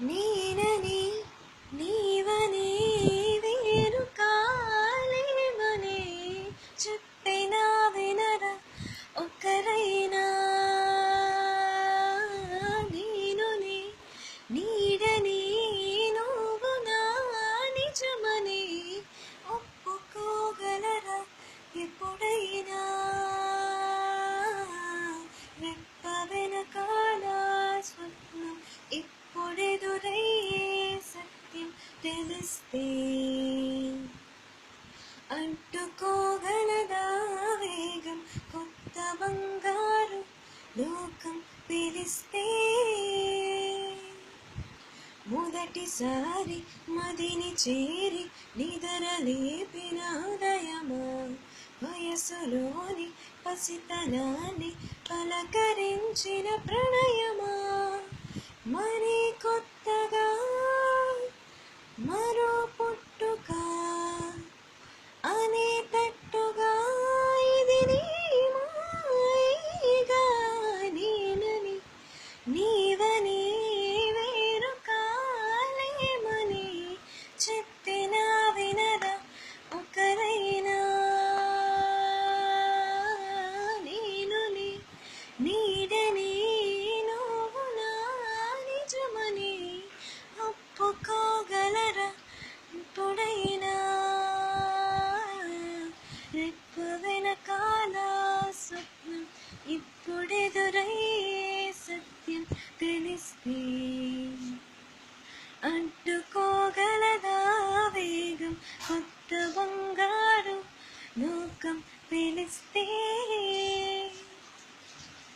నేనని నీవని వేరు కాలేమని చెప్పినా వినరా ఒక్కరైనా. నేను నీడని నువ్వు నా నిజమని ఒప్పుకోగలరా ఎప్పుడైనా. రెప్ప వెనకాల స్వప్నం ఇప్పుడెదురయ్యే సత్యం తెలిస్తే అడ్డుకోగలదా వేగం కొత్త బంగారు లోకం పిలిస్తే. మొదటిసారి మదిని చేరి నిదరలేపిన హృదయమా, వయసులోని పసితనాన్ని పలకరించిన ప్రణయమా, మరి కొత్తగా మరో పుట్టుక అనేటట్టుగా ఇది నీ మాయగా. నేనని నీ